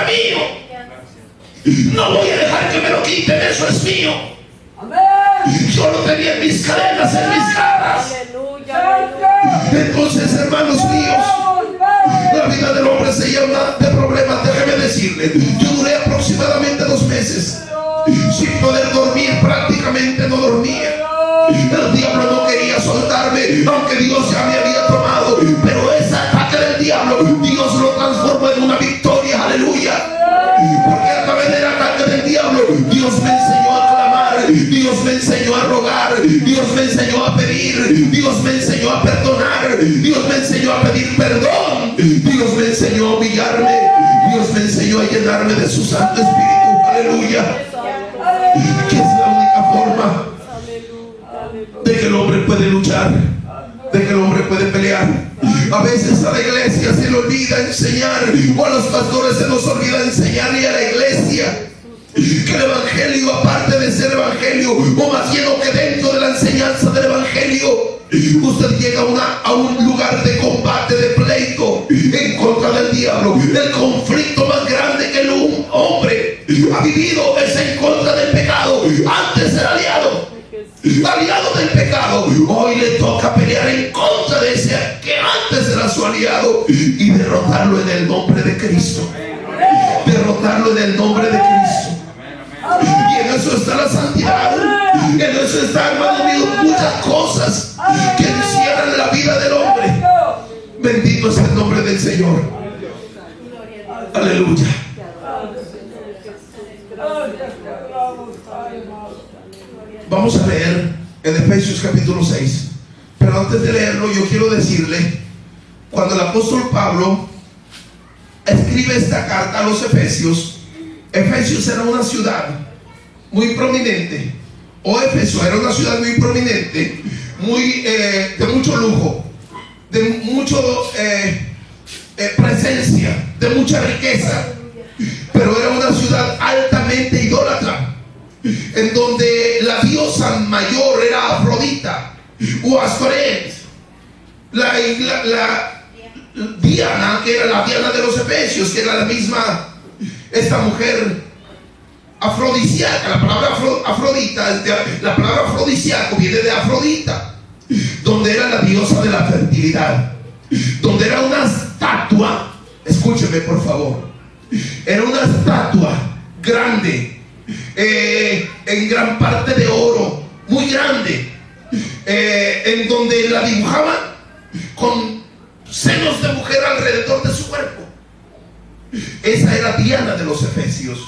mío. No voy a dejar que me lo quiten, eso es mío. Yo lo tenía en mis cadenas, en mis garras. Entonces, hermanos míos, la vida del hombre se llena de problemas. Déjeme decirle, yo duré aproximadamente 2 meses sin poder dormir, prácticamente no dormía. El diablo no quería soltarme, aunque Dios ya me había tomado. Pero ese ataque del diablo, Dios lo transformó en una victoria. Aleluya. Porque a través del ataque del diablo, Dios me enseñó a clamar, Dios me enseñó a rogar, Dios me enseñó a pedir, Dios me enseñó a perdonar, Dios me enseñó a pedir perdón, Dios me enseñó a humillarme, Dios me enseñó a llenarme de su Santo Espíritu. Aleluya. Que es la única forma de que el hombre puede luchar, de que el hombre puede pelear. A veces a la iglesia se le olvida enseñar, o a los pastores se nos olvida enseñarle a la iglesia que el evangelio, aparte de ser evangelio, o más bien que dentro de la enseñanza del evangelio, usted llega a un lugar de combate, de pleito en contra del diablo. El conflicto más grande que el hombre ha vivido es en contra del pecado. Antes era aliado del pecado, hoy le toca pelear en contra de ese que antes era su aliado, y derrotarlo en el nombre de Cristo. Derrotarlo en el nombre de Cristo. Y en eso está la santidad. En eso está, hermano mío, muchas cosas que encierran la vida del hombre. Bendito es el nombre del Señor. Aleluya. Vamos a leer en Efesios capítulo 6. Pero antes de leerlo, yo quiero decirle, cuando el apóstol Pablo escribe esta carta a los Efesios, Efesios era una ciudad muy prominente, o Éfeso era una ciudad muy prominente, muy de mucho lujo, de mucho presencia, de mucha riqueza, pero era una ciudad altamente idólatra, en donde la diosa mayor era Afrodita o Astoreth. La Diana, que era la Diana de los Efesios, que era la misma, esta mujer afrodisíaca. La palabra Afrodita, la palabra afrodisíaco viene de Afrodita, donde era la diosa de la fertilidad, donde era una estatua. Escúcheme por favor, era una estatua grande, en gran parte de oro, muy grande, en donde la dibujaban con senos de mujer alrededor de su cuerpo. Esa era Diana de los Efesios.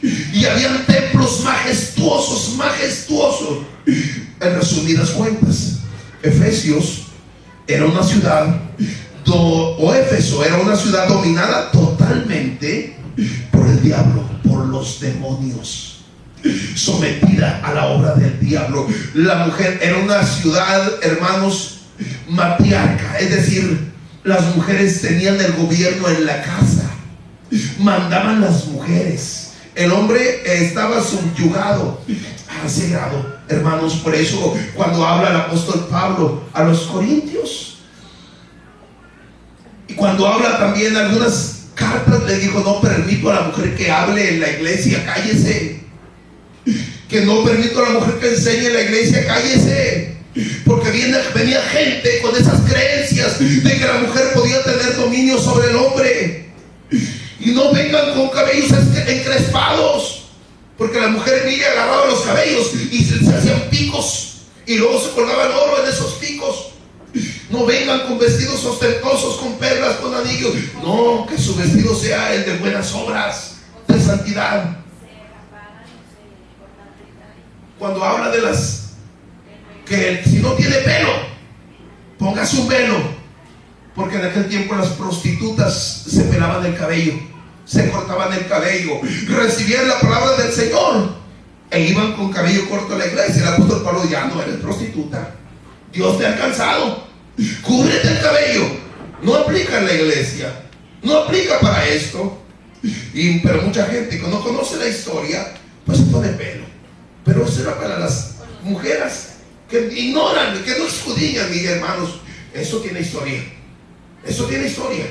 Y habían templos majestuosos. En resumidas cuentas, Efesios era una ciudad, o Éfeso era una ciudad dominada totalmente por el diablo, por los demonios, sometida a la obra del diablo. La mujer era una ciudad, hermanos, matriarca, es decir, las mujeres tenían el gobierno en la casa, mandaban las mujeres, el hombre estaba subyugado a ese grado, hermanos. Por eso cuando habla el apóstol Pablo a los corintios, y cuando habla también algunas cartas, le dijo: no permito a la mujer que hable en la iglesia, cállese. Que no permito a la mujer que enseñe en la iglesia, cállese. Porque venía gente con esas creencias de que la mujer podía tener dominio sobre el hombre. Y no vengan con cabellos encrespados, porque la mujer, mire, agarraba los cabellos y se hacían picos, y luego se colgaban oro en esos picos. No vengan con vestidos ostentosos, con perlas, con anillos. No, que su vestido sea el de buenas obras, de santidad. Cuando habla de las que si no tiene pelo, póngase un velo, porque en aquel tiempo las prostitutas se pelaban el cabello, se cortaban el cabello, recibían la palabra del Señor e iban con cabello corto a la iglesia. El apóstol Pablo: ya no eres prostituta, Dios te ha alcanzado, cúbrete el cabello. No aplica en la iglesia, no aplica para esto. Pero mucha gente que no conoce la historia, pues se pone pelo. Pero eso era para las mujeres que ignoran, que no escudriñan, mis hermanos. Eso tiene historia. Eso tiene historia.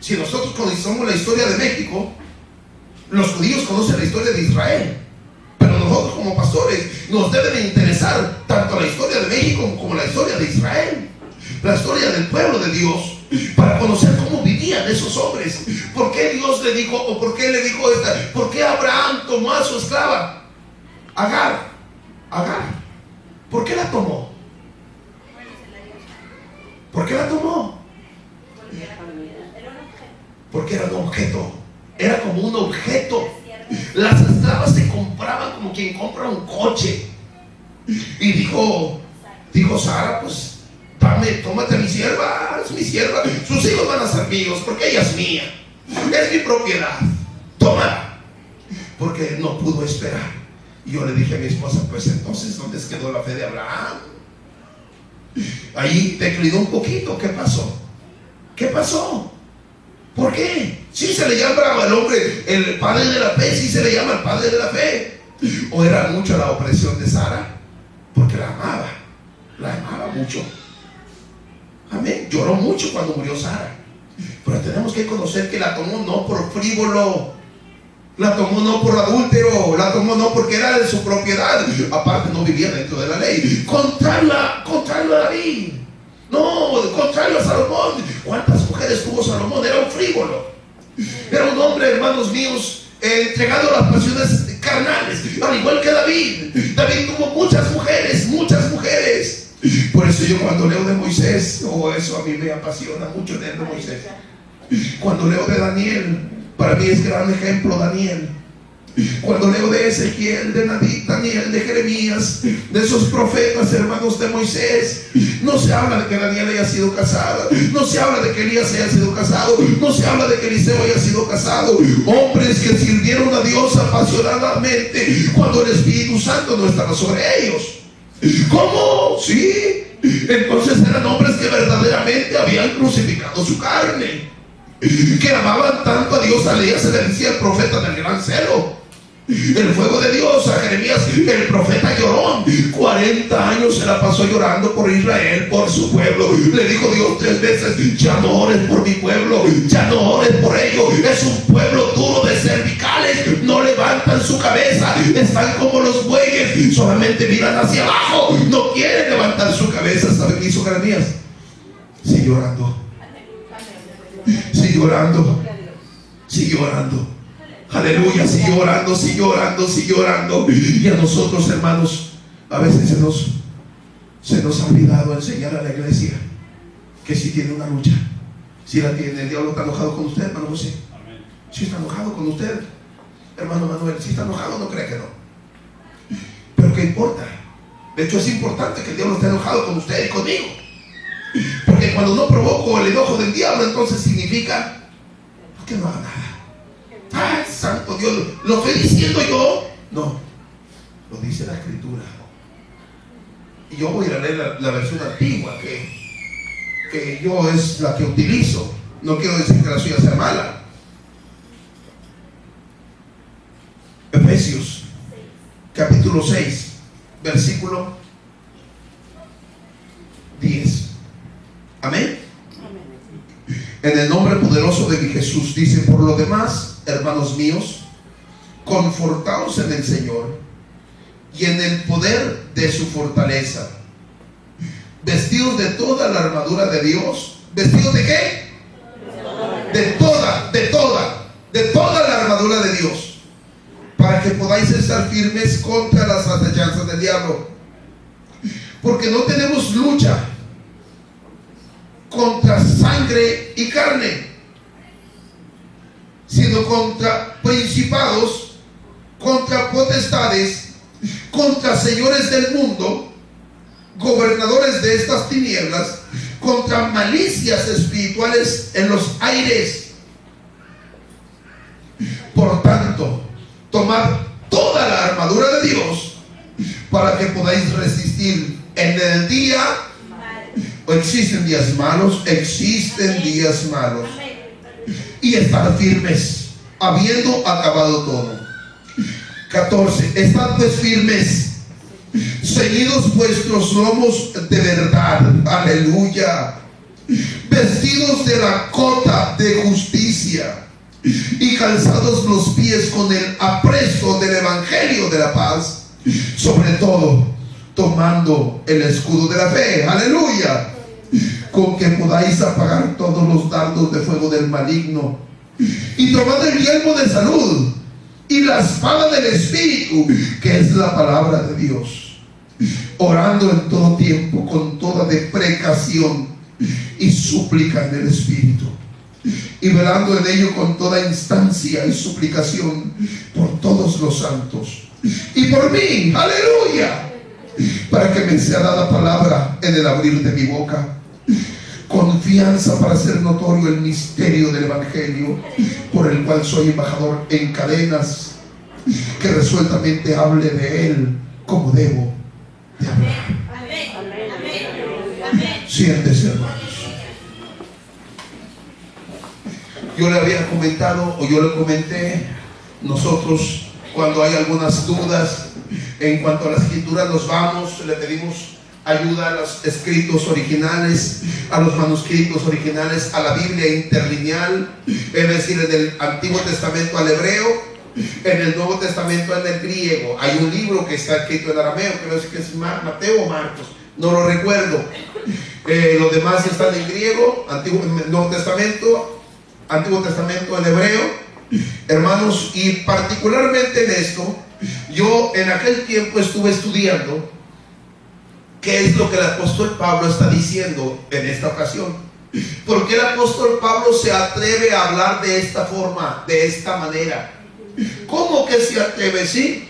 Si nosotros conocemos la historia de México, los judíos conocen la historia de Israel. Pero nosotros como pastores nos debe de interesar tanto la historia de México como la historia de Israel. La historia del pueblo de Dios, para conocer cómo vivían esos hombres. ¿Por qué Dios le dijo, o por qué le dijo esta? ¿Por qué Abraham tomó a su esclava? Agar. ¿Por qué la tomó? ¿Por qué la tomó? Porque era un objeto. Era como un objeto. Las esclavas se compraban como quien compra un coche. Y dijo Sara, pues tómate a mi sierva, es mi sierva. Sus hijos van a ser míos porque ella es mía. Es mi propiedad. Tómala. Porque no pudo esperar. Y yo le dije a mi esposa, pues entonces, ¿dónde quedó la fe de Abraham? Ahí declinó un poquito. ¿Qué pasó? ¿Por qué? Sí se le llama al hombre el padre de la fe, sí se le llama el padre de la fe. ¿O era mucho la opresión de Sara? Porque la amaba mucho. Amén. Lloró mucho cuando murió Sara. Pero tenemos que conocer que la tomó no por frívolo, la tomó no por adúltero, la tomó no porque era de su propiedad. Aparte no vivía dentro de la ley. Contrario a David. No, contrario a Salomón. ¿Cuántas mujeres tuvo Salomón? Era un frívolo. Era un hombre, hermanos míos, entregado a las pasiones carnales, al igual que David. David tuvo muchas mujeres. Por eso yo cuando leo de Moisés, eso a mí me apasiona mucho leer de Moisés. Cuando leo de Daniel, para mí es gran ejemplo Daniel. Cuando leo de Ezequiel, de Daniel, de Jeremías, de esos profetas, hermanos de Moisés, no se habla de que Daniel haya sido casado, no se habla de que Elías haya sido casado, no se habla de que Eliseo haya sido casado. Hombres que sirvieron a Dios apasionadamente cuando el Espíritu Santo no estaba sobre ellos. ¿Cómo? Sí. Entonces eran hombres que verdaderamente habían crucificado su carne, que amaban tanto a Dios. A Elías se le decía el profeta del gran celo, el fuego de Dios. A Jeremías el profeta llorón. 40 años se la pasó llorando por Israel, por su pueblo. Le dijo Dios 3 veces: ya no ores por mi pueblo, ya no ores por ellos. Es un pueblo duro de cervicales, no levantan su cabeza, están como los bueyes, solamente miran hacia abajo, no quieren levantar su cabeza. ¿Sabe qué hizo Jeremías? Siguió orando. Aleluya, siguió orando. Y a nosotros, hermanos, a veces se nos ha olvidado enseñar a la iglesia que si tiene una lucha, si la tiene. El diablo está enojado con usted, hermano José. Si está enojado con usted, hermano Manuel. Si está enojado, no cree que no. Pero ¿qué importa? De hecho, es importante que el diablo esté enojado con usted y conmigo. Porque cuando no provoco el enojo del diablo, entonces significa que no haga nada. ¡Ay, santo Dios! ¿Lo estoy diciendo yo? No, lo dice la Escritura. Y yo voy a leer la versión antigua, que yo es la que utilizo. No quiero decir que la suya sea mala. Efesios capítulo 6, versículo 10. Amén. En el nombre poderoso de mi Jesús, dice: por lo demás, hermanos míos, confortaos en el Señor y en el poder de su fortaleza, vestidos de toda la armadura de Dios. ¿Vestidos de qué? De toda la armadura de Dios, para que podáis estar firmes contra las acechanzas del diablo. Porque no tenemos lucha contra sangre y carne, sino contra principados, contra potestades, contra señores del mundo, gobernadores de estas tinieblas, contra malicias espirituales en los aires. Por tanto, tomad toda la armadura de Dios para que podáis resistir en el día. Existen días malos, y estar firmes, habiendo acabado todo. 14. Estad pues firmes, ceñidos vuestros lomos de verdad. Aleluya. vestidos de la cota de justicia y calzados los pies con el apresto del evangelio de la paz, sobre todo tomando el escudo de la fe, aleluya, con que podáis apagar todos los dardos de fuego del maligno, y tomad el yelmo de salud y la espada del Espíritu, que es la palabra de Dios, orando en todo tiempo con toda deprecación y súplica en el Espíritu, y velando en ello con toda instancia y suplicación por todos los santos y por mí, aleluya, para que me sea dada palabra en el abrir de mi boca, confianza para hacer notorio el misterio del evangelio, por el cual soy embajador en cadenas, que resueltamente hable de él como debo de hablar. Siéntese, hermanos. Yo le había comentado, o yo le comenté, nosotros cuando hay algunas dudas en cuanto a la escritura, nos vamos, le pedimos ayuda a los escritos originales, a los manuscritos originales, a la Biblia interlineal, es decir, en el Antiguo Testamento al hebreo, en el Nuevo Testamento en el griego. Hay un libro que está escrito en arameo, creo que es Mateo o Marcos, no lo recuerdo. Los demás están en griego, Nuevo Testamento, Antiguo Testamento en hebreo, hermanos, y particularmente en esto, yo en aquel tiempo estuve estudiando qué es lo que el apóstol Pablo está diciendo en esta ocasión. ¿Por qué el apóstol Pablo se atreve a hablar de esta forma, de esta manera? ¿Cómo que se atreve? Sí,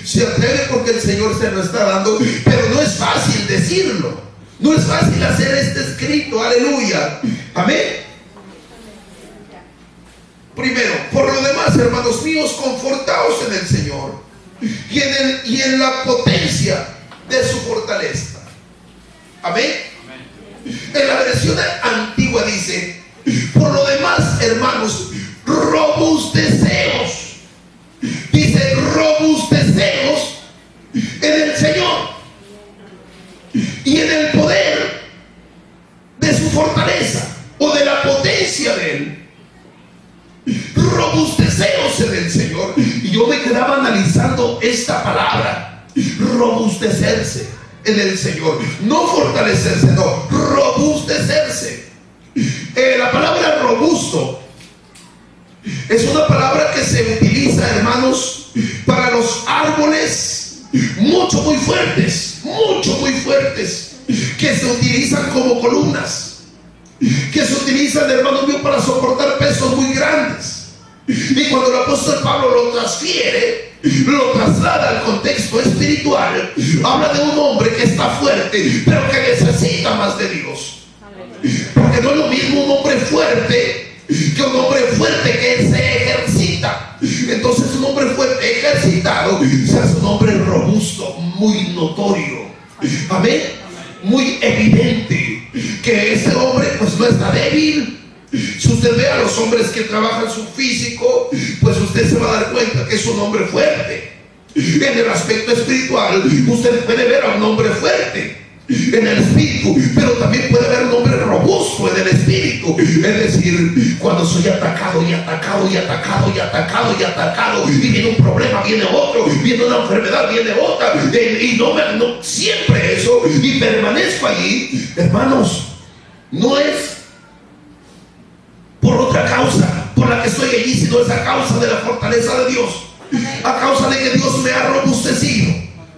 se atreve porque el Señor se lo está dando, pero no es fácil decirlo, no es fácil hacer este escrito, aleluya, amén. Primero, por lo demás, hermanos míos, confortaos en el Señor y en la potencia de su fortaleza. Amén. En la versión antigua dice: por lo demás, hermanos, robusteceos. Dice robusteceos en el Señor y en el poder de su fortaleza, o de la potencia de él. Robusteceos en el Señor. Y yo me quedaba analizando esta palabra, robustecerse en el Señor, no fortalecerse, no, robustecerse. La palabra robusto es una palabra que se utiliza, hermanos, para los árboles muy fuertes, muy fuertes, que se utilizan como columnas, que se utilizan, hermanos míos, para soportar pesos muy grandes. Y cuando el apóstol Pablo lo transfiere, lo traslada al contexto espiritual, habla de un hombre que está fuerte, pero que necesita más de Dios. Porque no es lo mismo un hombre fuerte que un hombre fuerte que se ejercita. Entonces un hombre fuerte ejercitado se hace un hombre robusto, muy notorio, amén, muy evidente, que ese hombre pues no está débil. Si usted ve a los hombres que trabajan su físico, pues usted se va a dar cuenta que es un hombre fuerte. En el aspecto espiritual, usted puede ver a un hombre fuerte en el espíritu, pero también puede ver a un hombre robusto en el espíritu. Es decir, cuando soy atacado y atacado y atacado y atacado y atacado, y viene un problema, viene otro, viene una enfermedad, viene otra, y no siempre eso, y permanezco allí, hermanos, no es por otra causa por la que estoy allí, sino es a causa de la fortaleza de Dios, a causa de que Dios me ha robustecido.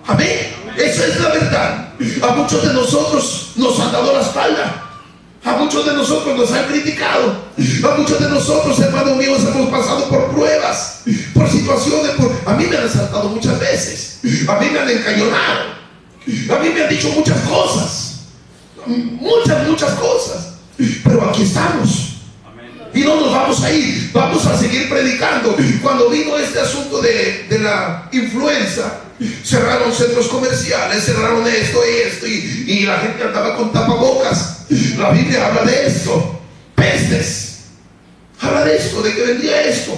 Amén. Eso es la verdad. A muchos de nosotros nos han dado la espalda, a muchos de nosotros nos han criticado, a muchos de nosotros, hermanos míos, hemos pasado por pruebas, por situaciones, a mí me han asaltado muchas veces, a mí me han encañonado, a mí me han dicho muchas cosas, muchas cosas, pero aquí estamos. Y no nos vamos a ir, vamos a seguir predicando. Cuando vino este asunto de la influenza, cerraron centros comerciales, cerraron esto y esto, y la gente andaba con tapabocas. La Biblia habla de esto, pestes, habla de esto, de que vendría esto.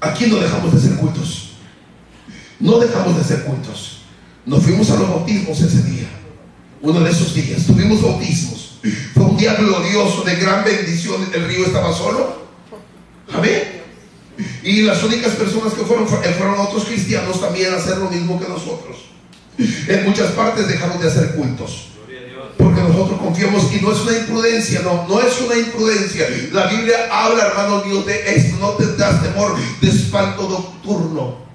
Aquí no dejamos de hacer cultos, no dejamos de hacer cultos. Nos fuimos a los bautismos ese día, uno de esos días, tuvimos bautismos. Fue un día glorioso, de gran bendición. El río estaba solo. Amén. Y las únicas personas que fueron otros cristianos también a hacer lo mismo que nosotros. En muchas partes dejaron de hacer cultos, porque nosotros confiamos, y no es una imprudencia, no es una imprudencia. La Biblia habla, hermanos míos, de esto: no tendrás temor de espanto nocturno,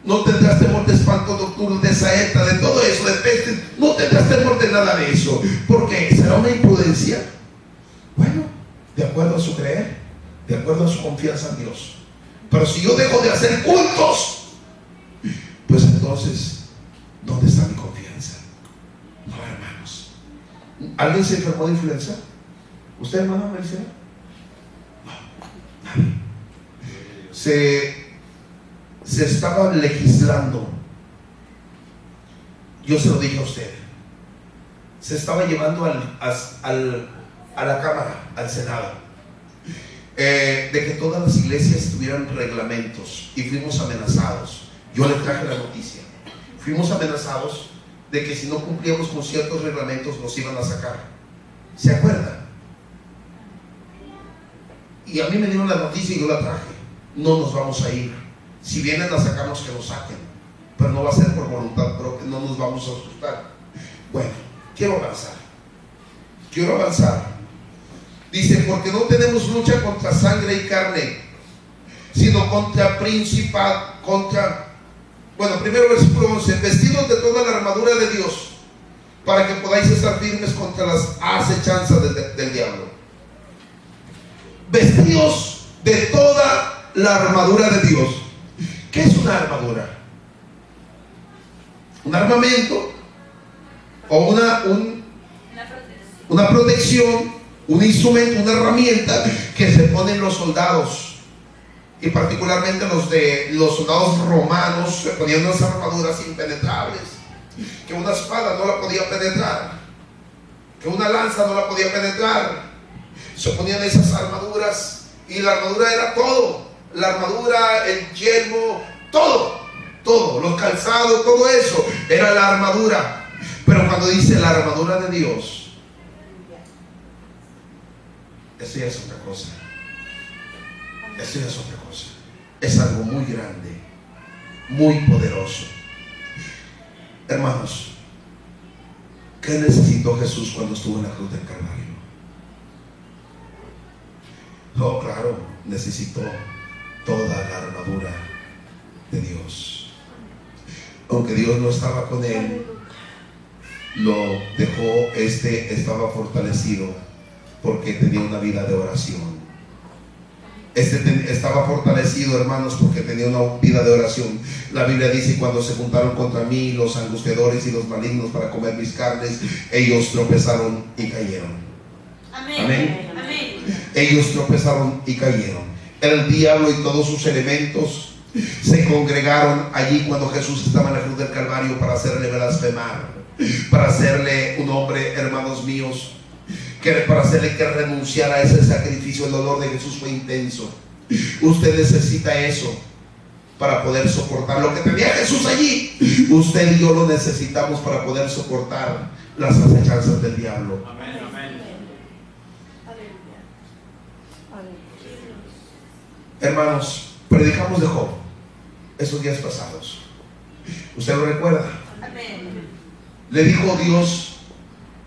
no tendrás temor de espanto nocturno, de saeta, de todo eso, de pestes. No tendrás temor de nada de eso. ¿Por qué? ¿Será una imprudencia? Bueno, de acuerdo a su creer, de acuerdo a su confianza en Dios. Pero si yo dejo de hacer cultos, pues entonces, ¿dónde está mi confianza? No, hermanos. ¿Alguien se enfermó de influenza? ¿Usted, hermano, Maricela? No, nadie. Se estaba legislando. Yo se lo dije a usted. Se estaba llevando a la Cámara, al Senado, de que todas las iglesias tuvieran reglamentos, y fuimos amenazados. Yo le traje la noticia. Fuimos amenazados de que si no cumplíamos con ciertos reglamentos nos iban a sacar. ¿Se acuerdan? Y a mí me dieron la noticia y yo la traje. No nos vamos a ir. Si vienen a sacarnos, que nos saquen, pero no va a ser por voluntad propia, no nos vamos a asustar. Bueno, quiero avanzar. Dice: porque no tenemos lucha contra sangre y carne, sino contra primero versículo 11: vestidos de toda la armadura de Dios, para que podáis estar firmes contra las acechanzas del diablo. Vestidos de toda la armadura de Dios. ¿Qué es una armadura? Un armamento, o una protección, un instrumento, una herramienta que se ponen los soldados, y particularmente los soldados romanos se ponían unas armaduras impenetrables, que una espada no la podía penetrar, que una lanza no la podía penetrar. Se ponían esas armaduras, y la armadura era todo: la armadura, el yelmo, todo, los calzados, todo eso era la armadura. Pero cuando dice la armadura de Dios, eso ya es otra cosa. Eso ya es otra cosa. Es algo muy grande, muy poderoso. Hermanos, ¿qué necesitó Jesús cuando estuvo en la cruz del Calvario? Oh, claro, necesitó toda la armadura de Dios. Aunque Dios no estaba con él, lo dejó, estaba fortalecido porque tenía una vida de oración. Estaba fortalecido, hermanos, porque tenía una vida de oración. La Biblia dice: cuando se juntaron contra mí los angustiadores y los malignos para comer mis carnes, ellos tropezaron y cayeron. Amén. Amén. Amén. Ellos tropezaron y cayeron. El diablo y todos sus elementos se congregaron allí cuando Jesús estaba en la cruz del Calvario para hacerle blasfemar, para hacerle un hombre, hermanos míos, para hacerle que renunciara a ese sacrificio. El dolor de Jesús fue intenso. Usted necesita eso para poder soportar lo que tenía Jesús allí. Usted y yo lo necesitamos para poder soportar las acechanzas del diablo. Amén, amén. Hermanos, predicamos de Job estos días pasados. ¿Usted lo recuerda? Amén. Le dijo Dios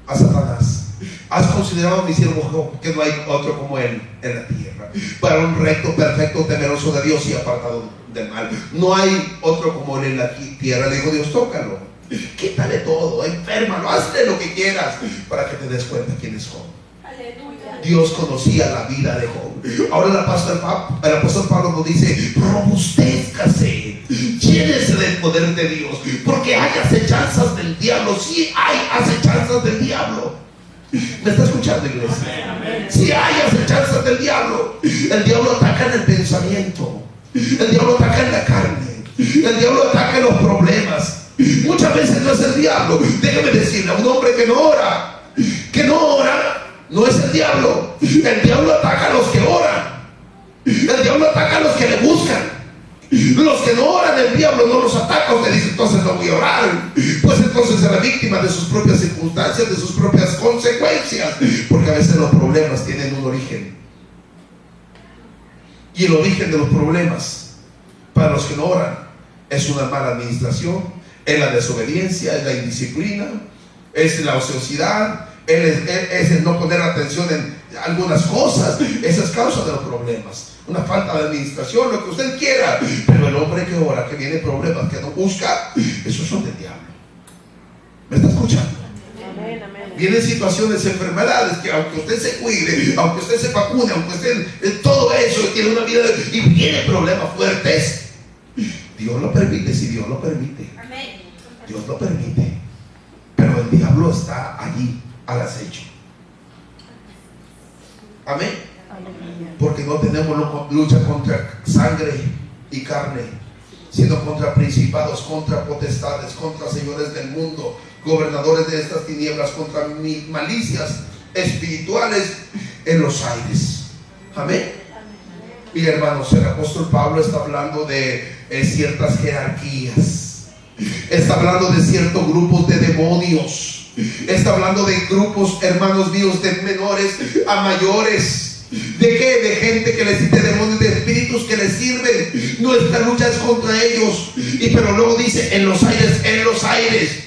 a Satanás: ¿has considerado a mi siervo Job, que no hay otro como él en la tierra? Varón recto, perfecto, temeroso de Dios y apartado del mal. No hay otro como él en la tierra. Le dijo Dios: tócalo, quítale todo, enférmalo, hazle lo que quieras, para que te des cuenta quién es Job. Dios conocía la vida de Job. Ahora el apóstol Pablo nos dice: robustézcase, llénese del poder de Dios, porque hay acechanzas del diablo. Sí hay acechanzas del diablo. ¿Me está escuchando, iglesia? Sí hay acechanzas del diablo. El diablo ataca en el pensamiento, el diablo ataca en la carne, el diablo ataca en los problemas. Muchas veces no es el diablo. Déjeme decirle: a un hombre que no ora, no es el diablo. El diablo ataca a los que oran. El diablo ataca a los que le buscan. Los que no oran, el diablo no los ataca. Usted dice, entonces no voy a orar. Pues entonces será víctima de sus propias circunstancias, de sus propias consecuencias. Porque a veces los problemas tienen un origen. Y el origen de los problemas, para los que no oran, es una mala administración, es la desobediencia, es la indisciplina, es la ociosidad, es el no poner atención en algunas cosas. Esa es causa de los problemas. Una falta de administración, lo que usted quiera. Pero el hombre que ora, que viene problemas, que no busca, esos son del diablo. ¿Me está escuchando? Amén, amén. Vienen situaciones, enfermedades, que aunque usted se cuide, aunque usted se vacune, aunque usted todo eso, tiene una vida y vienen problemas fuertes, Dios lo permite. Si Dios lo permite, Amén. Dios lo permite. Pero el diablo está allí al acecho. Amén. Porque no tenemos lucha contra sangre y carne, sino contra principados, contra potestades, contra señores del mundo, gobernadores de estas tinieblas, contra malicias espirituales en los aires. Amén. Y hermanos, el apóstol Pablo está hablando de ciertas jerarquías, está hablando de ciertos grupos de demonios, está hablando de grupos, hermanos míos, de menores a mayores. ¿De qué? De gente que les sirve, demonios, de espíritus que les sirven. Nuestra lucha es contra ellos. Pero luego dice, en los aires, en los aires.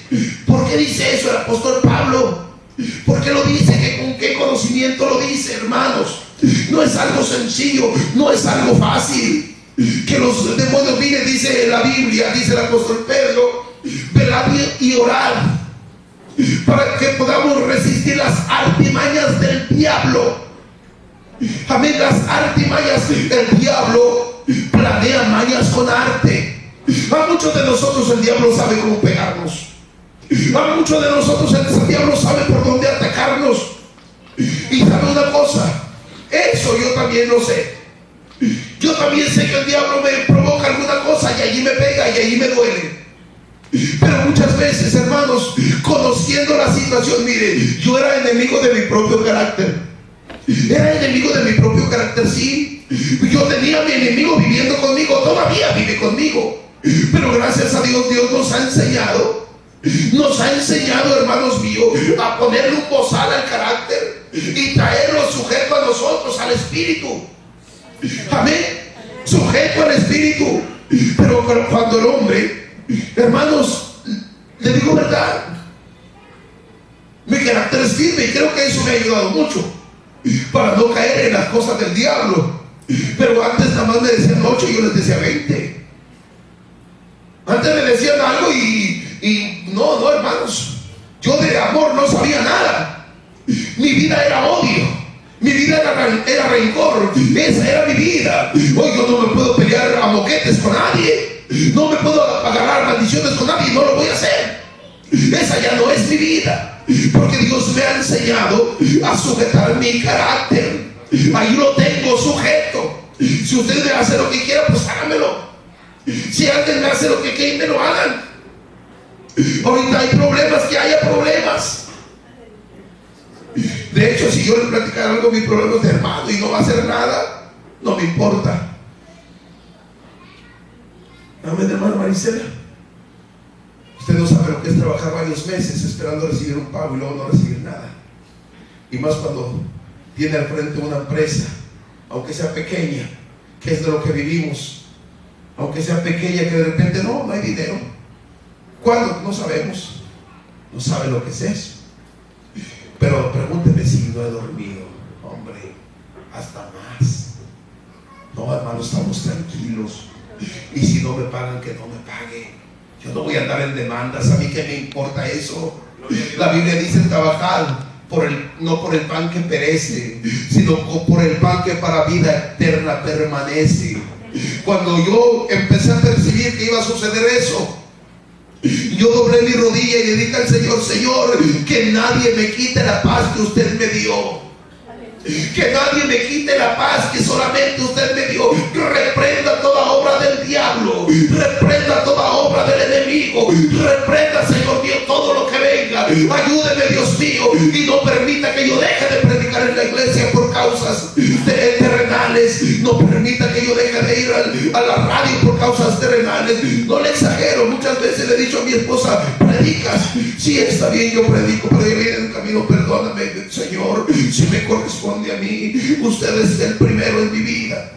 ¿Por qué dice eso el apóstol Pablo? ¿Por qué lo dice? ¿Con qué conocimiento lo dice, hermanos? No es algo sencillo, no es algo fácil. Que los demonios vienen, dice la Biblia, dice el apóstol Pedro, velad y orad para que podamos resistir las artimañas del diablo. Amén. Las artimañas del diablo planea mañas con arte. A muchos de nosotros el diablo sabe cómo pegarnos. A muchos de nosotros el diablo sabe por dónde atacarnos. Y sabe una cosa, eso yo también lo sé. Yo también sé que el diablo me provoca alguna cosa y allí me pega y allí me duele. Pero muchas veces, hermanos, conociendo la situación, mire, yo era enemigo de mi propio carácter. Era enemigo de mi propio carácter, sí. Yo tenía a mi enemigo viviendo conmigo, todavía vive conmigo. Pero gracias a Dios, Dios nos ha enseñado, hermanos míos, a ponerle un bozal al carácter y traerlo sujeto a nosotros, al espíritu. Amén. Sujeto al espíritu. Pero cuando el hombre, hermanos, le digo verdad, mi carácter es firme y creo que eso me ha ayudado mucho para no caer en las cosas del diablo. Pero antes nada más me decían 8 y yo les decía 20. Antes me decían algo y no, hermanos, yo de amor no sabía nada. Mi vida era odio, mi vida era rencor. Esa era mi vida. Hoy yo no me puedo pelear a moquetes con nadie, no me puedo agarrar maldiciones con nadie, no lo voy a hacer. Esa ya no es mi vida. Porque Dios me ha enseñado a sujetar mi carácter. Ahí lo tengo sujeto. Si usted me hace lo que quiera, pues hágamelo. Si alguien me hace lo que quiera, me lo hagan. Ahorita hay problemas, que haya problemas. De hecho, si yo le platicara algo, mi problema es de hermano y no va a hacer nada, no me importa. Amén, hermana Marisela. Usted no sabe lo que es trabajar varios meses esperando recibir un pago y luego no recibir nada. Y más cuando tiene al frente una empresa, aunque sea pequeña, que es de lo que vivimos. Aunque sea pequeña, que de repente no hay dinero. ¿Cuándo? No sabemos. No sabe lo que es eso. Pero pregúnteme si no he dormido. Hombre, hasta más. No, hermano, estamos tranquilos. Y si no me pagan, que no me paguen. Yo no voy a andar en demandas. ¿A mí qué me importa eso? La Biblia dice trabajar no por el pan que perece, sino por el pan que para vida eterna permanece. Cuando yo empecé a percibir que iba a suceder eso, yo doblé mi rodilla y le dije al Señor: Señor, que nadie me quite la paz que usted me dio. Que nadie me quite la paz que solamente usted me dio. Reprenda toda obra del diablo, reprenda toda obra del enemigo, reprenda, Señor mío, todo lo que venga. Ayúdeme, Dios mío, y no permita que yo deje de predicar en la iglesia por causas terrenales. No permita que yo deje de ir a la radio por causa espirituales. No le exagero, muchas veces le he dicho a mi esposa: predicas. Sí, está bien, yo predico, pero yo viene en el camino: perdóname, Señor, si me corresponde a mí, usted es el primero en mi vida.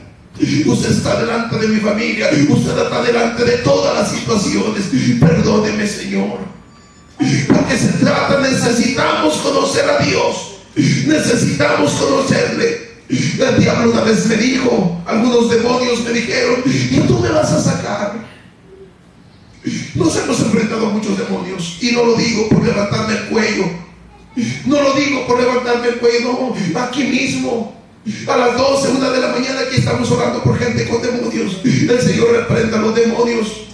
Usted está delante de mi familia, usted está delante de todas las situaciones. Perdóneme, Señor. Porque se trata, necesitamos conocer a Dios, necesitamos conocerle. El diablo una vez me dijo, algunos demonios me dijeron: ¿y tú me vas a sacar? Nos hemos enfrentado a muchos demonios, y no lo digo por levantarme el cuello, no lo digo por levantarme el cuello, no, aquí mismo a las 12, 1 de la mañana, aquí estamos orando por gente con demonios. El Señor reprenda a los demonios.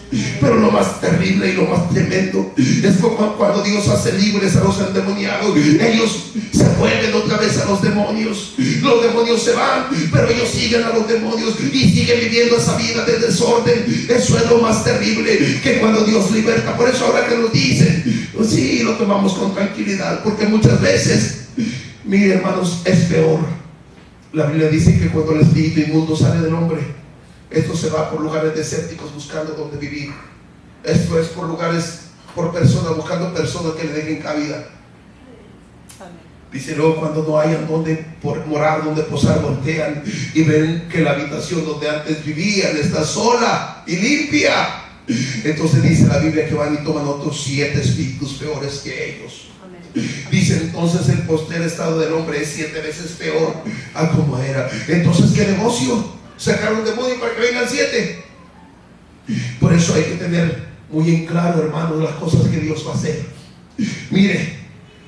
Pero lo más terrible y lo más tremendo es cuando Dios hace libres a los endemoniados. Ellos se vuelven otra vez a los demonios. Los demonios se van, pero ellos siguen a los demonios y siguen viviendo esa vida de desorden. Eso es lo más terrible, que cuando Dios liberta. Por eso ahora que nos dicen, pues sí, lo tomamos con tranquilidad, porque muchas veces, miren, hermanos, es peor. La Biblia dice que cuando el espíritu inmundo sale del hombre, esto se va por lugares desérticos buscando donde vivir. Esto es por lugares, por personas, buscando personas que le dejen cabida. Dice luego, cuando no hayan donde morar, donde posar, voltean y ven que la habitación donde antes vivían está sola y limpia. Entonces dice la Biblia que van y toman otros 7 espíritus peores que ellos. Dice entonces: el postrer estado del hombre es 7 veces peor a como era. Entonces, ¿qué negocio? Sacar un demonio para que vengan 7. Por eso hay que tener muy en claro, hermanos, las cosas que Dios va a hacer. Mire,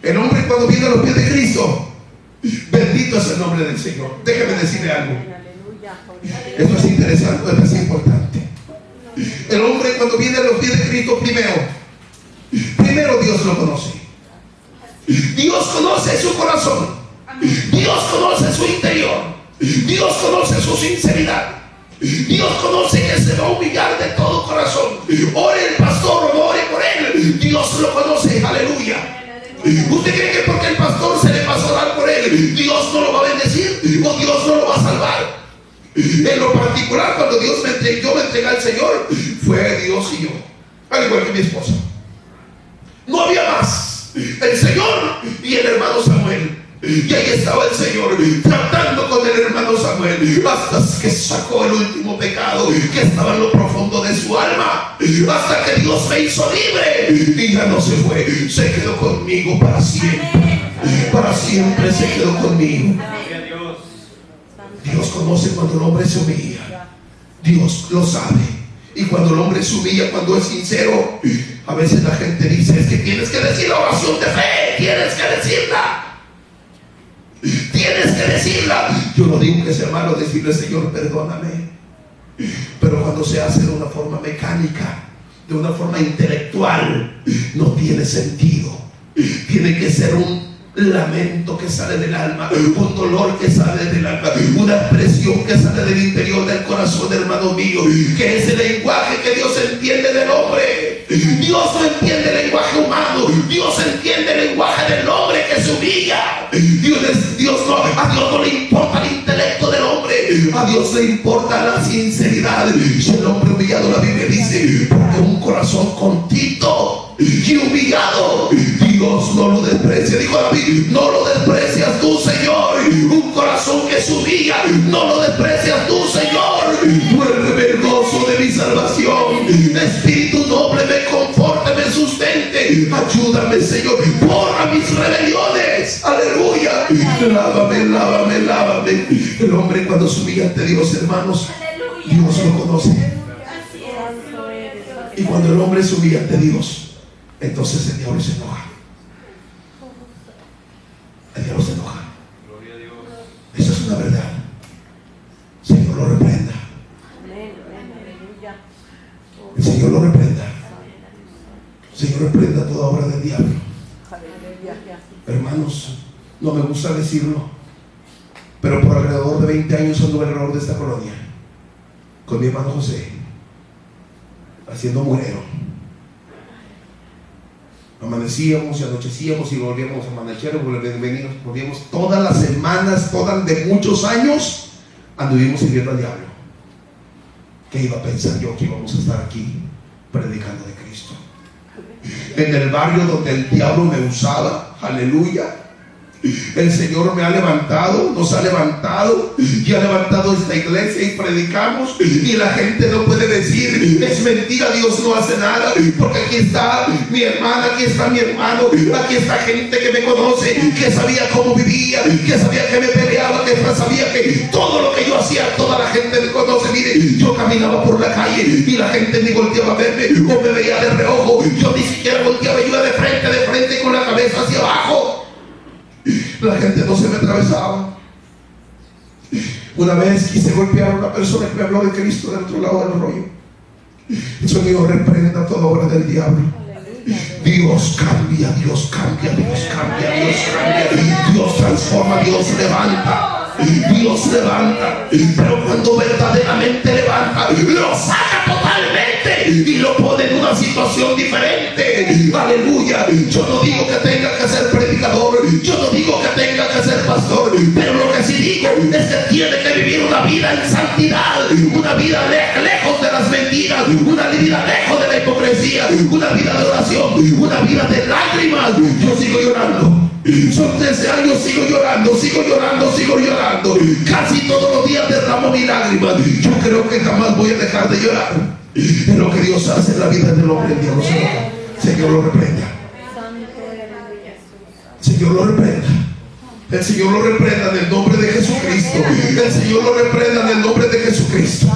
el hombre cuando viene a los pies de Cristo, bendito es el nombre del Señor. Déjeme decirle algo. Esto es interesante, esto es importante. El hombre cuando viene a los pies de Cristo, primero Dios lo conoce. Dios conoce su corazón. Dios conoce su interior. Dios conoce su sinceridad. Dios conoce que se va a humillar de todo corazón. Ore el pastor o no ore por él, Dios lo conoce. Aleluya. ¿Usted cree que porque el pastor se le pasó a orar por él, Dios no lo va a bendecir o Dios no lo va a salvar? En lo particular, cuando yo me entregué al Señor, fue Dios y yo, al igual que mi esposa. No había más. El Señor y el hermano Samuel. Y ahí estaba el Señor tratando con el hermano Samuel, hasta que sacó el último pecado que estaba en lo profundo de su alma, hasta que Dios me hizo libre y ya no se fue, se quedó conmigo para siempre. Para siempre se quedó conmigo. Dios conoce cuando el hombre se humilla. Dios lo sabe. Y cuando el hombre se humilla, cuando es sincero, a veces la gente dice: es que tienes que decir la oración de fe, tienes que decirla. Tienes que decirla. Yo no digo que sea malo decirle: Señor, perdóname. Pero cuando se hace de una forma mecánica, de una forma intelectual, no tiene sentido. Tiene que ser un lamento que sale del alma, un dolor que sale del alma, una expresión que sale del interior del corazón, hermano mío, que es el lenguaje que Dios entiende del hombre. Dios no entiende el lenguaje humano, Dios entiende el lenguaje del hombre que se humilla. A Dios no le importa el intelecto del hombre, a Dios le importa la sinceridad. Si el hombre humillado, la Biblia dice, porque un corazón contrito y humillado, Dios no lo desprecia. Dijo David: no lo desprecias tú, Señor. Un corazón que se humilla, no lo desprecias tú, Señor. Vuélveme el gozo de mi salvación. Espíritu noble, me conforte, me sustente. Ayúdame, Señor. Borra mis rebeliones. Aleluya. Lávame, lávame, lávame. El hombre cuando se humilla ante Dios, hermanos, Dios lo conoce. Y cuando el hombre se humilla ante Dios, entonces el diablo se enoja. El diablo se enoja. Eso es una verdad. Señor lo reprenda. El Señor lo reprenda. El Señor reprenda toda obra del diablo. Hermanos, no me gusta decirlo, pero por alrededor de 20 años anduve alrededor de esta colonia con mi hermano José, haciendo murero. Amanecíamos y anochecíamos y volvíamos a amanecer, volvíamos todas las semanas, todas de muchos años, anduvimos sirviendo al diablo. ¿Qué iba a pensar yo que íbamos a estar aquí predicando de Cristo? En el barrio donde el diablo me usaba, aleluya, el Señor me ha levantado, nos ha levantado y ha levantado esta iglesia y predicamos, y la gente no puede decir es mentira, Dios no hace nada, porque aquí está mi hermana, aquí está mi hermano, aquí está gente que me conoce, que sabía cómo vivía, que sabía que me peleaba, que sabía que todo lo que yo hacía, toda la gente me conoce. Mire, yo caminaba por la calle y la gente ni volteaba a verme o me veía de reojo, yo ni siquiera volteaba, yo iba de frente con la cabeza hacia abajo. La gente no se me atravesaba. Una vez quise golpear a una persona que me habló de Cristo del otro lado del rollo. El Señor reprenda toda obra del diablo. Dios cambia, Dios cambia, Dios cambia, Dios cambia, Dios transforma, Dios levanta. Dios levanta, pero cuando verdaderamente levanta, lo saca totalmente y lo pone en una situación diferente. Aleluya. Yo no digo que tenga que ser predicador, yo no digo que tenga que ser pastor, pero lo que sí digo es que tiene que vivir una vida en santidad, una vida lejos de las mentiras, una vida lejos de la hipocresía, una vida de oración, una vida de lágrimas. Yo sigo llorando. Son 13 años, sigo llorando. Casi todos los días derramo mis lágrimas. Yo creo que jamás voy a dejar de llorar. Es lo que Dios hace en la vida del hombre. El diablo se enoja. Señor lo reprenda. Señor lo reprenda. El Señor lo reprenda en el nombre de Jesucristo. El Señor lo reprenda en el nombre de Jesucristo.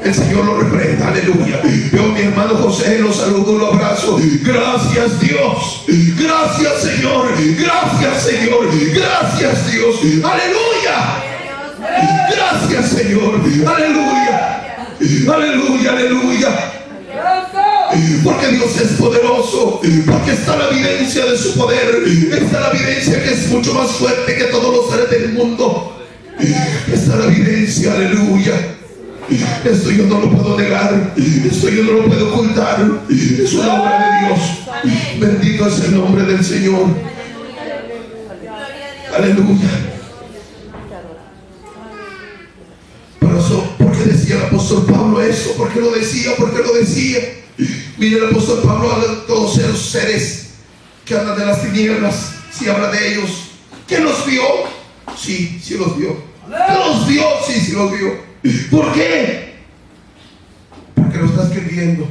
El Señor lo reprenda, aleluya. Veo a mi hermano José, lo saludo, lo abrazo. Gracias Dios, gracias Señor, gracias Señor, gracias Dios, aleluya. Gracias Señor, aleluya, aleluya, aleluya. Porque Dios es poderoso, porque está la evidencia de su poder, está la evidencia que es mucho más fuerte que todos los seres del mundo. Está la evidencia, aleluya. Esto yo no lo puedo negar, esto yo no lo puedo ocultar, es una obra de Dios. Bendito es el nombre del Señor, aleluya. Por eso, ¿por qué decía el apóstol Pablo eso? ¿Por qué lo decía? ¿Por qué lo decía? Mire, el apóstol Pablo habla de todos esos seres que andan de las tinieblas. Si habla de ellos, ¿que los vio? Sí, sí los vio. ¿Que los vio? Sí, sí los vio. ¿Por qué? Porque lo está escribiendo.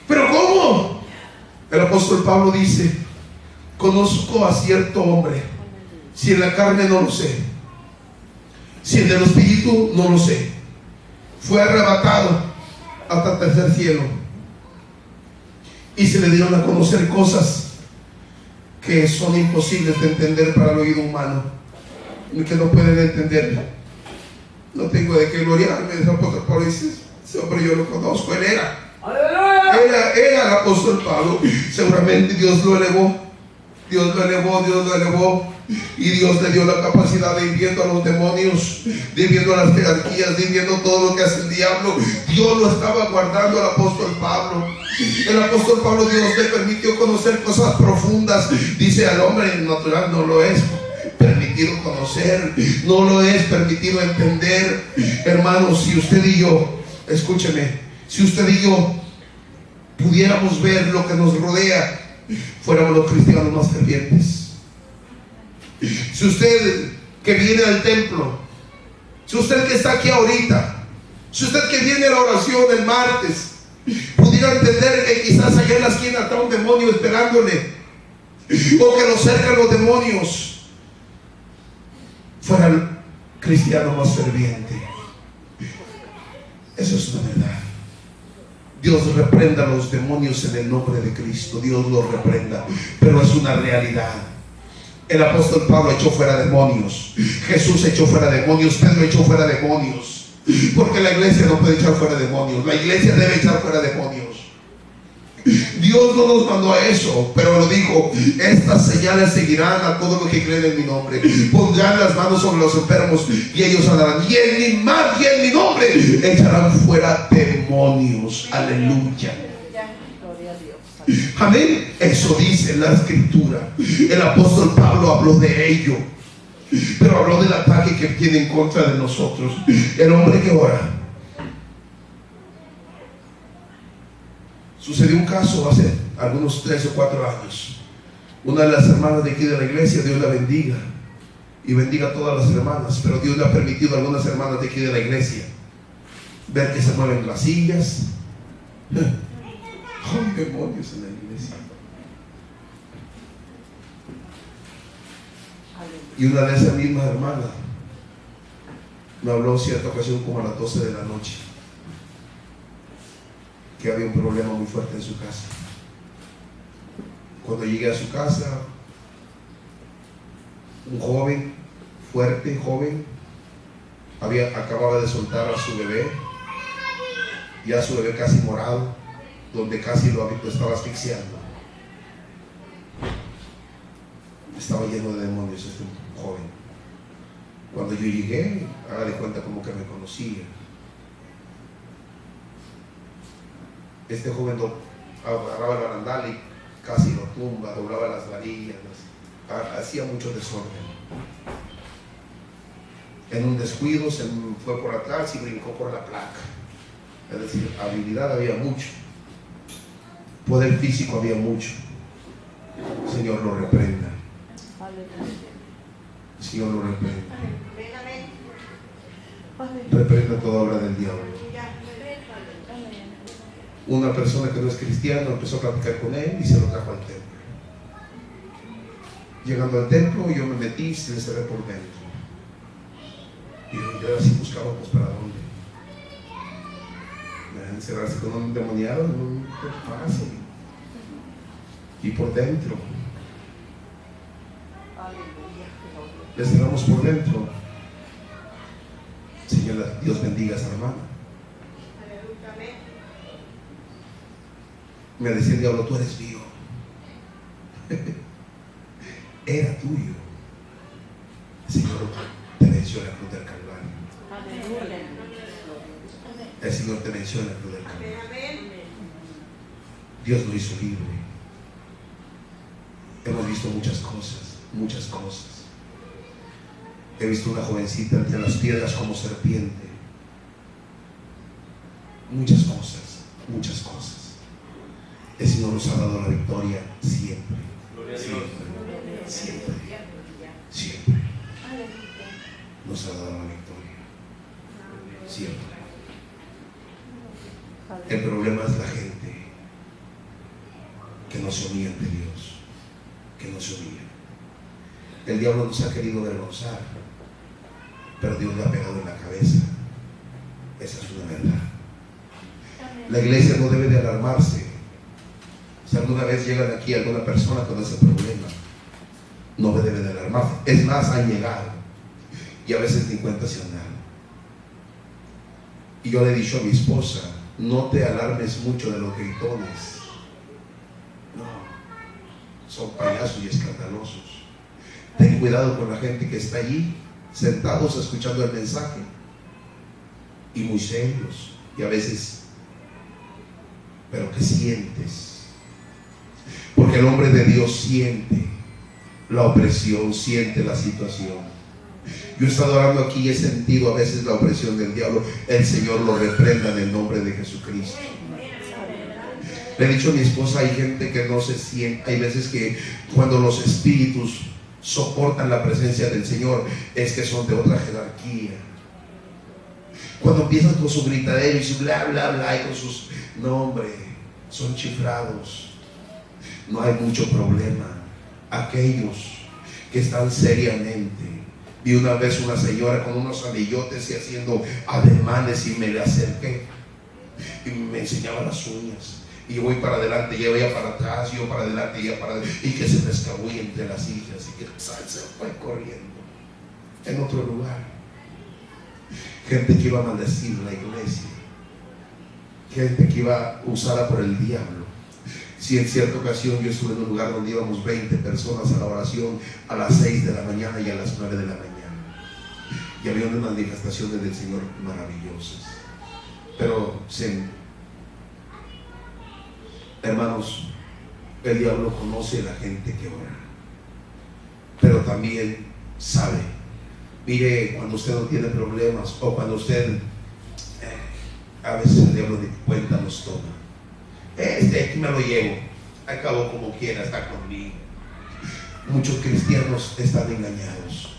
¿Pero cómo? El apóstol Pablo dice: conozco a cierto hombre, si en la carne no lo sé, si en el espíritu no lo sé, fue arrebatado hasta el tercer cielo, y se le dieron a conocer cosas que son imposibles de entender para el oído humano, que no pueden entender. No tengo de qué gloriarme. El apóstol Pablo dice: ese hombre yo lo conozco, él era el apóstol Pablo. Seguramente Dios lo elevó, y Dios le dio la capacidad de ir viendo a los demonios, de ir viendo a las jerarquías, de ir viendo todo lo que hace el diablo. Dios lo estaba guardando al apóstol Pablo. El apóstol Pablo, Dios le permitió conocer cosas profundas. Dice: al hombre natural no lo es permitido conocer, no lo es permitido entender. Hermanos, si usted y yo, escúcheme, si usted y yo pudiéramos ver lo que nos rodea, fuéramos los cristianos más fervientes. Si usted que viene al templo, si usted que está aquí ahorita, si usted que viene a la oración el martes, pudiera entender que quizás allá en la esquina está un demonio esperándole, o que lo cercan los demonios, fuera el cristiano más ferviente. Eso es una verdad. Dios reprenda a los demonios en el nombre de Cristo. Dios los reprenda, pero es una realidad. El apóstol Pablo echó fuera demonios, Jesús echó fuera demonios, Pedro echó fuera demonios. Porque la iglesia no puede echar fuera demonios, la iglesia debe echar fuera demonios. Dios no nos mandó a eso, pero lo dijo: estas señales seguirán a todos los que creen en mi nombre, pondrán las manos sobre los enfermos y ellos andarán, y en mi nombre echarán fuera demonios. Aleluya. Amén. Eso dice la escritura. El apóstol Pablo habló de ello, pero habló del ataque que tiene en contra de nosotros. El hombre que ora, Sucedió un caso hace algunos 3 o 4 años. Una de las hermanas de aquí de la iglesia, Dios la bendiga y bendiga a todas las hermanas, pero Dios le ha permitido a algunas hermanas de aquí de la iglesia ver que se mueven las sillas. Hay demonios en la iglesia. Y una de esas mismas hermanas me habló cierta ocasión como a las 12 de la noche que había un problema muy fuerte en su casa. Cuando llegué a su casa, un joven, fuerte, joven, acababa de soltar a su bebé, ya su bebé casi morado, donde casi lo estaba asfixiando. Estaba lleno de demonios este joven. Cuando yo llegué, haga de cuenta como que me conocía. Este joven agarraba el barandal y casi lo tumba, doblaba las varillas, hacía mucho desorden. En un descuido se fue por atrás y brincó por la placa. Es decir, habilidad había mucho, poder físico había mucho. El Señor lo reprenda. El Señor lo reprenda. Reprenda toda obra del diablo. Una persona que no es cristiana empezó a platicar con él y se lo trajo al templo. Llegando al templo, yo me metí y se le cerré por dentro. Y yo así buscaba, pues, ¿para dónde? Encerrarse con un endemoniado no es fácil. Y por dentro. Le cerramos por dentro. Señor, Dios bendiga a esa hermana. Me decía el diablo, tú eres mío. Era tuyo. El Señor te venció en la cruz del Calvario. El Señor te venció en la cruz del Calvario. Dios lo hizo libre. Hemos visto muchas cosas, muchas cosas. He visto una jovencita entre las piedras como serpiente. Muchas cosas, muchas cosas. El Señor nos ha dado la victoria siempre, siempre, siempre, siempre. Nos ha dado la victoria siempre. El problema es la gente que no se unía ante Dios, que no se unía. El diablo nos ha querido avergonzar, pero Dios le ha pegado en la cabeza. Esa es una verdad. La iglesia no debe de alarmarse. Si alguna vez llegan aquí alguna persona con ese problema, no debe de alarmarse. Es más, han llegado y a veces ni cuenta se han dado. Y yo le he dicho a mi esposa, no te alarmes mucho de los gritones. No, son payasos y escandalosos. Ten cuidado con la gente que está allí, sentados escuchando el mensaje, y muy serios, y a veces, pero que sientes. Porque el hombre de Dios siente la opresión, siente la situación. Yo he estado orando aquí y he sentido a veces la opresión del diablo. El Señor lo reprenda en el nombre de Jesucristo. Le he dicho a mi esposa, hay gente que no se siente. Hay veces que cuando los espíritus soportan la presencia del Señor, es que son de otra jerarquía. Cuando empiezan con su gritadero y su bla bla bla y con sus nombres, son chiflados. No hay mucho problema. Aquellos que están seriamente. Vi una vez una señora con unos anillotes y haciendo ademanes y me le acerqué y me enseñaba las uñas. Y yo voy para adelante y ella para atrás, yo para adelante y ella para adelante, y que se me escabulle entre las sillas y que se fue corriendo en otro lugar. Gente que iba a maldecir la iglesia, gente que iba usada por el diablo. Si en cierta ocasión yo estuve en un lugar donde íbamos 20 personas a la oración a las 6 de la mañana y a las 9 de la mañana, y había unas manifestaciones del Señor maravillosas. Pero hermanos, el diablo conoce a la gente que ora, pero también sabe. Mire, cuando usted no tiene problemas, o cuando usted a veces el diablo de cuenta nos toma Aquí me lo llevo, acabo como quiera, está conmigo. Muchos cristianos están engañados.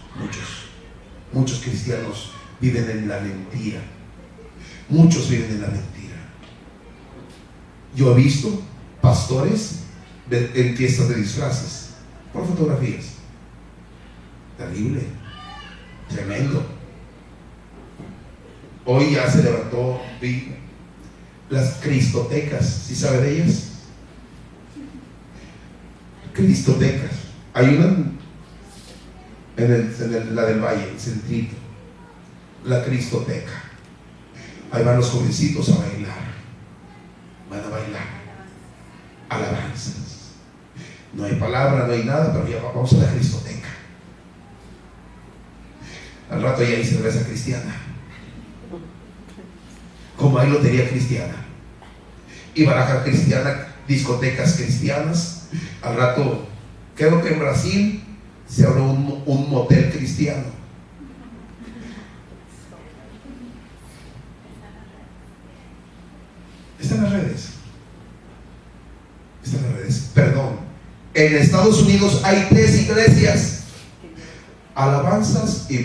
Muchos cristianos viven en la mentira. Muchos viven en la mentira. Yo he visto pastores en fiestas de disfraces por fotografías. Terrible, tremendo. Hoy ya se levantó, vi las cristotecas. ¿Sí sabe de ellas? Cristotecas. Hay una en la del Valle, el Centrito, la Cristoteca. Ahí van los jovencitos a bailar. Van a bailar alabanzas. No hay palabra, no hay nada, pero ya vamos a la Cristoteca. Al rato ya hay cerveza cristiana, como hay lotería cristiana y baraja cristiana, discotecas cristianas. Al rato, creo que en Brasil se abrió un motel cristiano. Está en las redes. Perdón, en Estados Unidos hay 3 iglesias: alabanzas y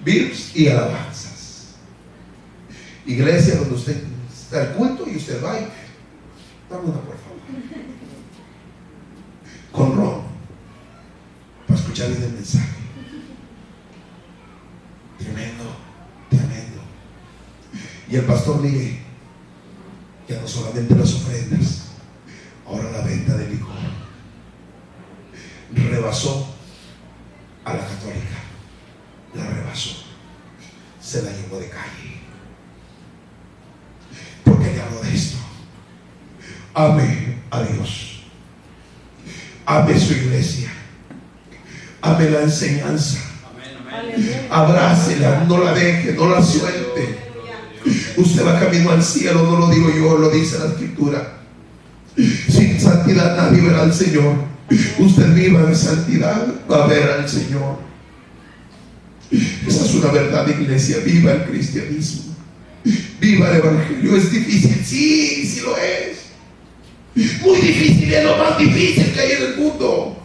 Bills y alabanzas. Iglesia donde usted está el culto y usted va y dame una, por favor, con ron, para escuchar bien el mensaje. Tremendo. Y el pastor, mire, ya no solamente las ofrendas, ahora la venta de licor rebasó a la católica. La rebasó, se la llevó de calle. ¿Por qué le hablo de esto? Ame a Dios, ame su iglesia, ame la enseñanza, abrácela, no la deje, no la suelte. Usted va camino al cielo, no lo digo yo, lo dice la Escritura. Sin santidad nadie verá al Señor. Usted viva en santidad, va a ver al Señor. Esa es una verdad, iglesia. Viva el cristianismo, viva el evangelio. Es difícil, sí lo es. Muy difícil, es lo más difícil que hay en el mundo.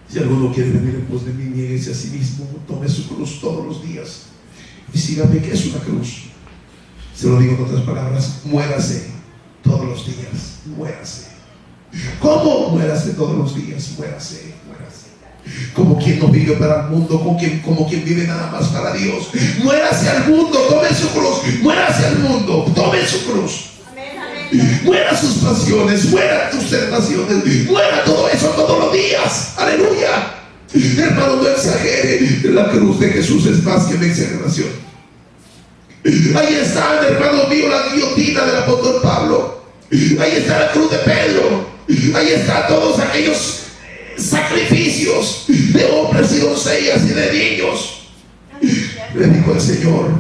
Si alguno quiere venir en pos de mí, niéguese a sí mismo, tome su cruz todos los días y sígame. ¿Qué es una cruz? Se lo digo en otras palabras: muérase todos los días, muérase. ¿Cómo? Muérase todos los días, muérase. Como quien no vive para el mundo, como quien vive nada más para Dios. Muérase al mundo, tome su cruz. Muérase al mundo, tome su cruz. Muera sus pasiones, muera tus tentaciones, muera todo eso todos los días. Aleluya. Hermano, no exagere. La cruz de Jesús es más que una exageración. Ahí está, hermano mío, la guillotina del apóstol Pablo. Ahí está la cruz de Pedro. Ahí están todos aquellos sacrificios de hombres y doncellas y de niños. Le dijo el Señor: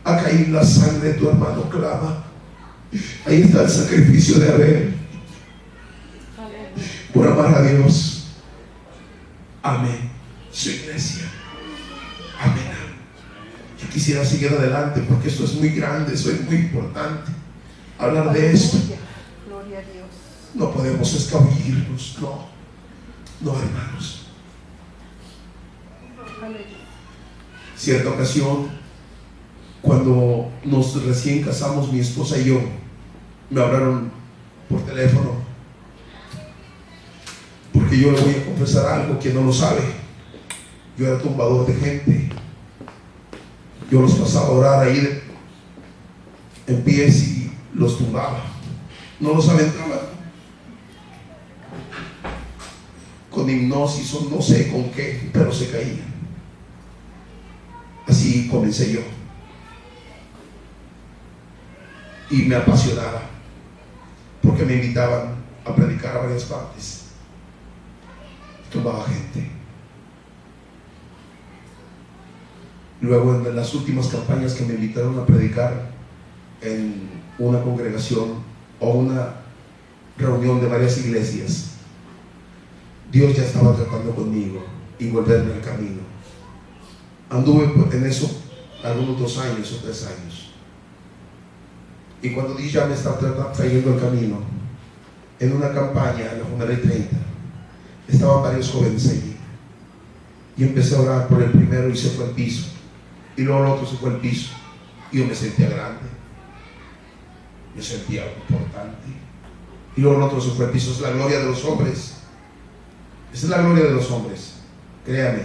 acá hay la sangre de tu hermano, clama. Ahí está el sacrificio de Abel por amar a Dios. Amén. Su iglesia. Amén. Yo quisiera seguir adelante porque esto es muy grande, esto es muy importante. Hablar de esto. Gloria a Dios. No podemos escabullirnos, no, hermanos. Cierta ocasión, cuando nos recién casamos, mi esposa y yo, me hablaron por teléfono, porque yo le voy a confesar algo que no lo sabe. Yo era tumbador de gente. Yo los pasaba a orar ahí en pies y los tumbaba. No los aventaba con hipnosis o no sé con qué, pero se caían. Así comencé yo. Y me apasionaba porque me invitaban a predicar a varias partes. Tumbaba gente. Luego, en las últimas campañas que me invitaron a predicar en una congregación o una reunión de varias iglesias, Dios ya estaba tratando conmigo y volverme al camino. Anduve en eso algunos 2 años o 3 años. Y cuando Dios ya me está trayendo el camino, en una campaña en la Fundación 30, estaban varios jóvenes allí. Y empecé a orar por el primero y se fue al piso. Y luego el otro se fue al piso. Y yo me sentía grande. Me sentía importante. Y luego el otro se fue al piso. Es la gloria de los hombres. Esa es la gloria de los hombres. Créame.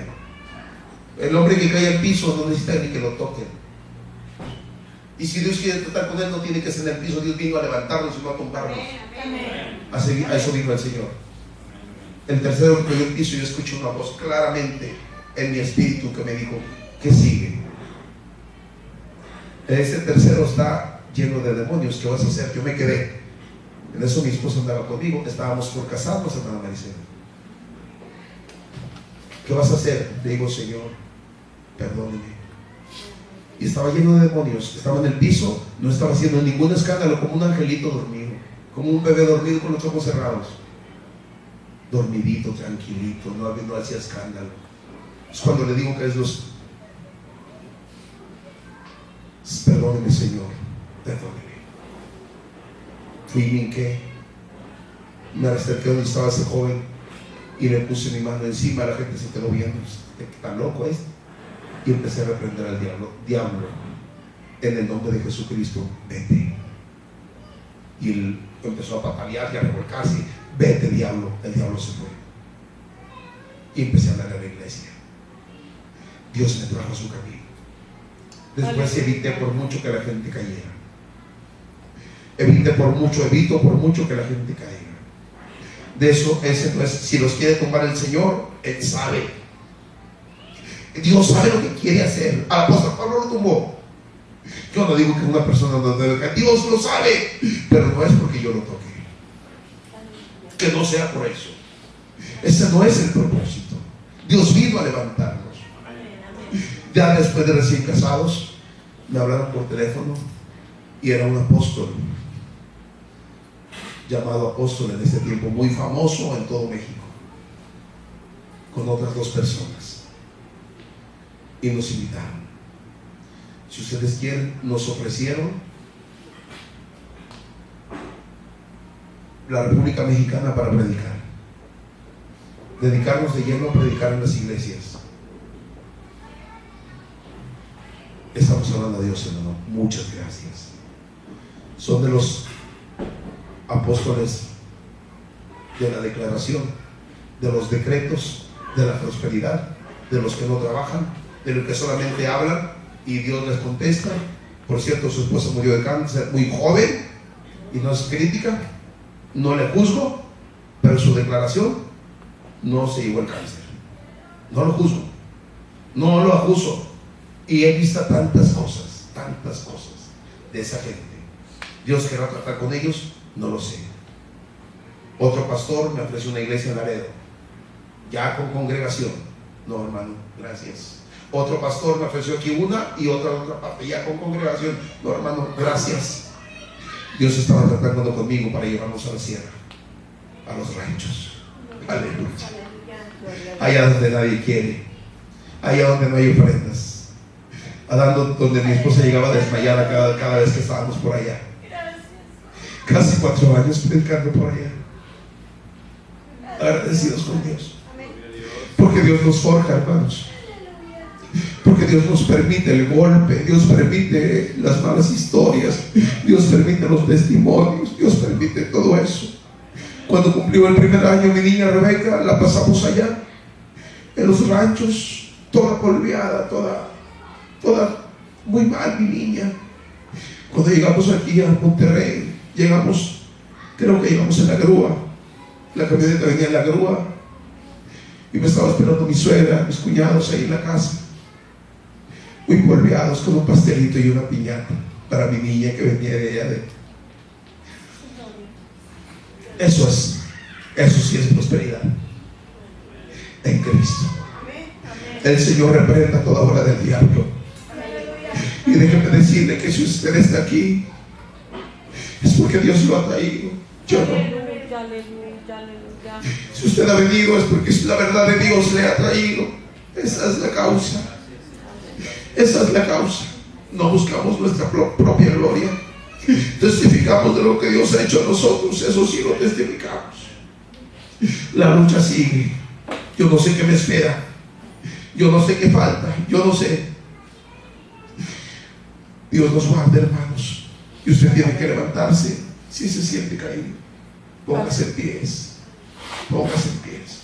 El hombre que cae al piso no necesita ni que lo toquen. Y si Dios quiere tratar con él, no tiene que ser en el piso. Dios vino a levantarnos y no a tumbarnos. A eso vino el Señor. El tercero que cayó al piso, yo escuché una voz claramente en mi espíritu que me dijo: ¿qué sigue? Ese tercero está lleno de demonios. ¿Qué vas a hacer? Yo me quedé. En eso mi esposa andaba conmigo. Estábamos por casarnos, hermana Maricela. ¿Qué vas a hacer? Le digo: Señor, perdóneme. Y estaba lleno de demonios. Estaba en el piso, no estaba haciendo ningún escándalo, como un angelito dormido, como un bebé dormido con los ojos cerrados. Dormidito, tranquilito, no hacía escándalo. Es cuando le digo que es Dios: perdóneme, Señor, perdóneme. Fui y me hinqué, me acerqué donde estaba ese joven y le puse mi mano encima. La gente se quedó viendo: ¿tan loco es? Y empecé a reprender al diablo: diablo, en el nombre de Jesucristo, vete. Y él empezó a patalear y a revolcarse: vete, diablo. El diablo se fue. Y empecé a hablar a la iglesia. Dios me trajo a su camino. Después evité por mucho que la gente cayera. Evito por mucho que la gente caiga. De eso, ese no es. Si los quiere tumbar el Señor, Él sabe. Dios sabe lo que quiere hacer. Al apóstol Pablo lo tumbó. Yo no digo que una persona no debe caer. Dios lo sabe, pero no es porque yo lo toque. Que no sea por eso. Ese no es el propósito. Dios vino a levantarnos. Ya después de recién casados, me hablaron por teléfono y era un apóstol, llamado apóstol en ese tiempo, muy famoso en todo México, con otras 2 personas, y nos invitaron. Si ustedes quieren, nos ofrecieron la República Mexicana para predicar, dedicarnos de lleno a predicar en las iglesias. Estamos hablando a Dios, hermano. Muchas gracias. Son de los apóstoles de la declaración, de los decretos, de la prosperidad, de los que no trabajan, de los que solamente hablan y Dios les contesta. Por cierto, su esposa murió de cáncer muy joven y no es crítica, no le juzgo, pero su declaración no se llevó el cáncer. No lo juzgo, no lo acuso. Y he visto tantas cosas de esa gente. Dios querrá tratar con ellos, no lo sé. Otro pastor me ofreció una iglesia en Laredo, ya con congregación. No, hermano, gracias. Otro pastor me ofreció aquí una y otra parte, ya con congregación. No, hermano, gracias. Dios estaba tratando conmigo para llevarnos a la sierra, a los ranchos. Aleluya. Allá donde nadie quiere, allá donde no hay ofrendas, donde mi esposa llegaba desmayada cada vez que estábamos por allá. Casi 4 años predicando por allá. Agradecidos con Dios, porque Dios nos forja, hermanos, porque Dios nos permite el golpe, Dios permite las malas historias, Dios permite los testimonios, Dios permite todo eso. Cuando cumplió el primer año, mi niña Rebeca, la pasamos allá en los ranchos, toda polveada, toda muy mal, mi niña. Cuando llegamos aquí a Monterrey, creo que llegamos en la grúa. La camioneta venía en la grúa y me estaba esperando mi suegra, mis cuñados ahí en la casa, muy polveados, con un pastelito y una piñata para mi niña que venía de allá. Eso sí es prosperidad en Cristo. El Señor reprenda toda obra del diablo. Y déjeme decirle que si usted está aquí, es porque Dios lo ha traído. Yo no. Si usted ha venido, es porque la verdad de Dios le ha traído. Esa es la causa. Esa es la causa. No buscamos nuestra propia gloria. Testificamos de lo que Dios ha hecho a nosotros. Eso sí lo testificamos. La lucha sigue. Yo no sé qué me espera. Yo no sé qué falta. Yo no sé. Dios nos guarde, hermanos. Y usted tiene que levantarse. Si se siente caído, póngase en pies. Póngase en pies.